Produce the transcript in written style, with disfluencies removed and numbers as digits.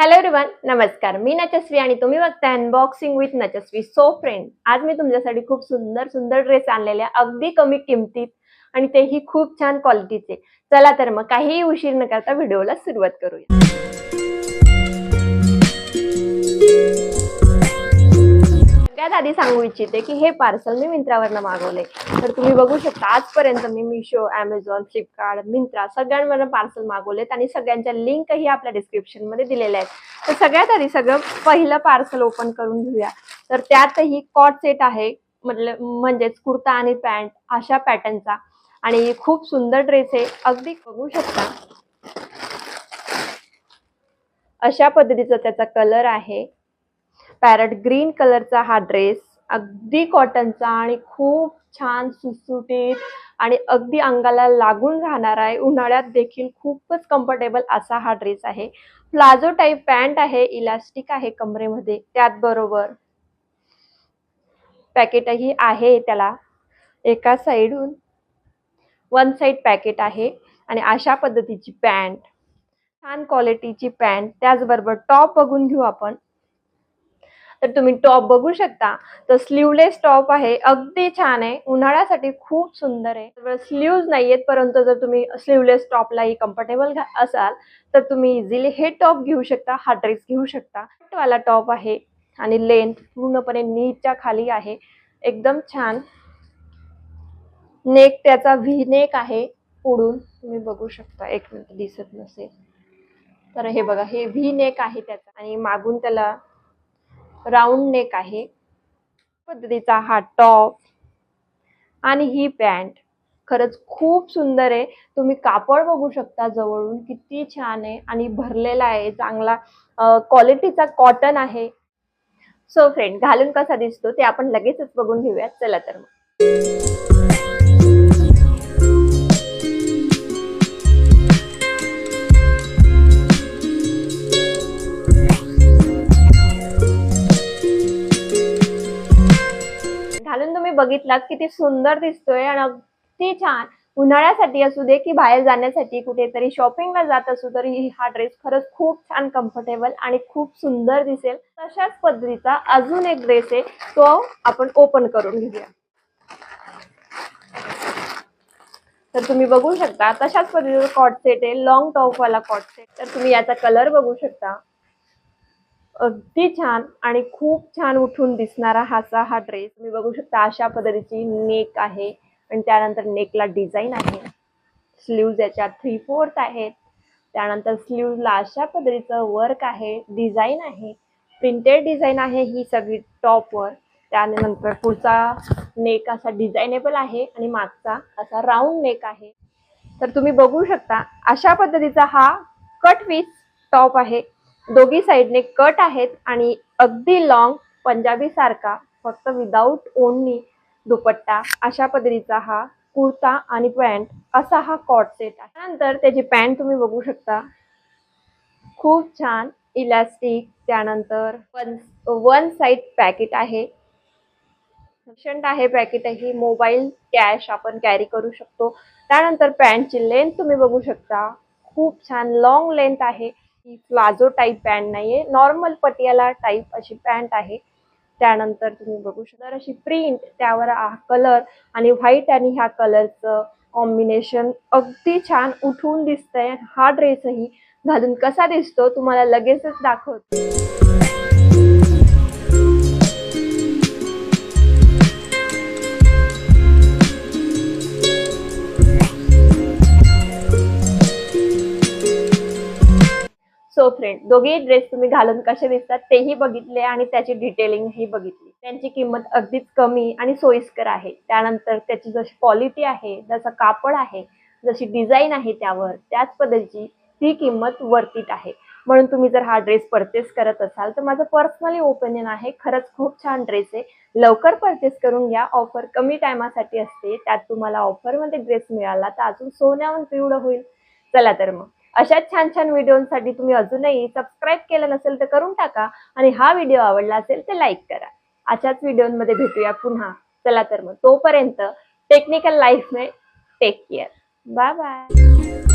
Hello everyone, नमस्कार. मी नचस्वी आणि तुम्ही बघताय अनबॉक्सिंग विथ नचस्वी. सो फ्रेंड, आज मी तुमच्यासाठी खूप सुंदर सुंदर ड्रेस आणलेले अगदी कमी किमतीत आणि तेही खूप छान क्वालिटीचे. चला तर मग काहीही उशीर न करता व्हिडिओला सुरुवात करूया. सगळ्यात आधी सांगू इच्छिते की हे पार्सल मी मिंत्रावरनं मागवले. तर तुम्ही बघू शकता आजपर्यंत मी मिशो, ॲमेझॉन, फ्लिपकार्ट, मिंत्रा सगळ्यांवरनं पार्सल मागवलेत आणि सगळ्यांच्या लिंकही आपल्या डिस्क्रिप्शन मध्ये दिलेल्या आहेत. तर सगळ्यात आधी पहिलं पार्सल ओपन करून घेऊया. तर त्यातही कॉट सेट आहे, म्हणजेच कुर्ता आणि पॅन्ट अशा पॅटर्नचा आणि खूप सुंदर ड्रेस आहे. अगदी बघू शकता अशा पद्धतीचा त्याचा कलर आहे. पॅरट ग्रीन कलरचा हा ड्रेस अगदी कॉटनचा आणि खूप छान सुटसुटीत आणि अगदी अंगाला लागून राहणार आहे. उन्हाळ्यात देखील खूपच कम्फर्टेबल असा हा ड्रेस आहे. प्लाझो टाईप पॅन्ट आहे, इलास्टिक आहे कमरेमध्ये. त्याचबरोबर पॅकेटही आहे त्याला. एका साईडून वन साइड पॅकेट आहे आणि अशा पद्धतीची पॅन्ट, छान क्वालिटीची पॅन्ट. त्याचबरोबर टॉप बघून घेऊ आपण. तर तुम्ही टॉप बघू शकता. तर स्लीवलेस टॉप आहे, अगदी छान आहे. उन्हाळ्यासाठी खूप सुंदर आहे. स्लीव्ज नाहीयेत, परंतु जर तुम्ही स्लीवलेस टॉपलाही कम्फर्टेबल असाल तर तुम्ही इझिली हे टॉप घेऊ शकता, हा ड्रेस घेऊ शकता. वाला टॉप आहे आणि लेंथ पूर्णपणे नीच्या खाली आहे. एकदम छान. नेक त्याचा व्ही नेक आहे पुढून. तुम्ही बघू शकता, एक मिनिट दिसत नसेल तर हे बघा, हे व्ही नेक आहे त्याचा आणि मागून त्याला राउंड नेक आहे. पद्धतीचा हा टॉप आणि ही पॅन्ट खरंच खूप सुंदर आहे. तुम्ही कापड बघू शकता जवळून, किती छान आहे आणि भरलेला आहे. चांगला क्वालिटीचा कॉटन आहे. सो फ्रेंड, घालून कसा दिसतो ते आपण लगेचच बघून घेऊयात. चला तर मग. घालून तुम्ही बघितलात किती सुंदर दिसतोय आणि अगदी छान. उन्हाळ्यासाठी असू दे की बाहेर जाण्यासाठी कुठेतरी शॉपिंगला जात असू तरी हा ड्रेस खरंच खूप छान कम्फर्टेबल आणि खूप सुंदर दिसेल. तशाच पद्धतीचा अजून एक ड्रेस आहे, तो आपण ओपन करून घेऊया. तर तुम्ही बघू शकता तशाच पद्धतीचा कॉट सेट आहे, लॉंग टॉप वाला कॉट सेट. तर तुम्ही याचा कलर बघू शकता. अगदी छान आणि खूप छान उठून दिसणारा हा ड्रेस. तुम्ही बघू शकता अशा पद्धतीची नेक आहे आणि त्यानंतर नेकला डिझाईन आहे. स्लीव्ज याच्या 3/4 आहेत. त्यानंतर स्लीव्जला अशा पद्धतीचं वर्क आहे, डिझाईन आहे, प्रिंटेड डिझाईन आहे ही सगळी टॉपवर. त्यानंतर पुढचा नेक असा डिझायनेबल आहे आणि मागचा असा राऊंड नेक आहे. तर तुम्ही बघू शकता अशा पद्धतीचा हा कट विथ टॉप आहे. दोघी साइडने कट आहेत आणि अगदी लॉंग पंजाबी सारखा, फक्त विदाउट ओढणी दुपट्टा अशा पद्धतीचा हा कुर्ता आणि पॅन्ट असा हा कॉट सेट आहे. त्यानंतर त्याची पॅन्ट तुम्ही बघू शकता, खूप छान इलास्टिक. त्यानंतर वन साइड पॅकेट आहे, आहे पॅकेटही. मोबाईल, कॅश आपण कॅरी करू शकतो. त्यानंतर पॅन्टची लेंथ तुम्ही बघू शकता, खूप छान लॉंग लेंथ आहे. ही प्लाझो टाईप पॅन्ट नाहीये, नॉर्मल पटियाला टाईप अशी पॅन्ट आहे. त्यानंतर तुम्ही बघू शकता अशी प्रिंट, त्यावर हा कलर आणि व्हाईट आणि ह्या कलरचं कॉम्बिनेशन अगदी छान उठून दिसतंय. हा ड्रेसही घालून कसा दिसतो तुम्हाला लगेचच दाखवते. सो फ्रेंड, दोघेही ड्रेस तुम्ही घालून कसे दिसतात तेही बघितले आणि त्याची डिटेलिंग ही बघितली. त्यांची किंमत अगदीच कमी आणि सोयीस्कर आहे. त्यानंतर त्याची जशी क्वालिटी आहे, जसं कापड आहे, जशी डिझाईन आहे त्यावर, त्याच पद्धतीची ती किंमत वर्थित आहे. म्हणून तुम्ही जर हा ड्रेस परचेस करत असाल तर माझं पर्सनली ओपिनियन आहे, खरंच खूप छान ड्रेस आहे. लवकर परचेस करून घ्या. ऑफर कमी टायमासाठी असते. त्यात तुम्हाला ऑफरमध्ये ड्रेस मिळाला तर अजून सोन्याहून पिवळं होईल. चला तर मग, अशाच छान छान व्हिडिओसाठी तुम्ही अजूनही सबस्क्राईब केलं नसेल तर करून टाका आणि हा व्हिडिओ आवडला असेल तर लाईक करा. अशाच व्हिडिओमध्ये भेटूया पुन्हा. चला तर मग, तोपर्यंत टेक्निकल लाईफ में टेक केअर. Bye bye.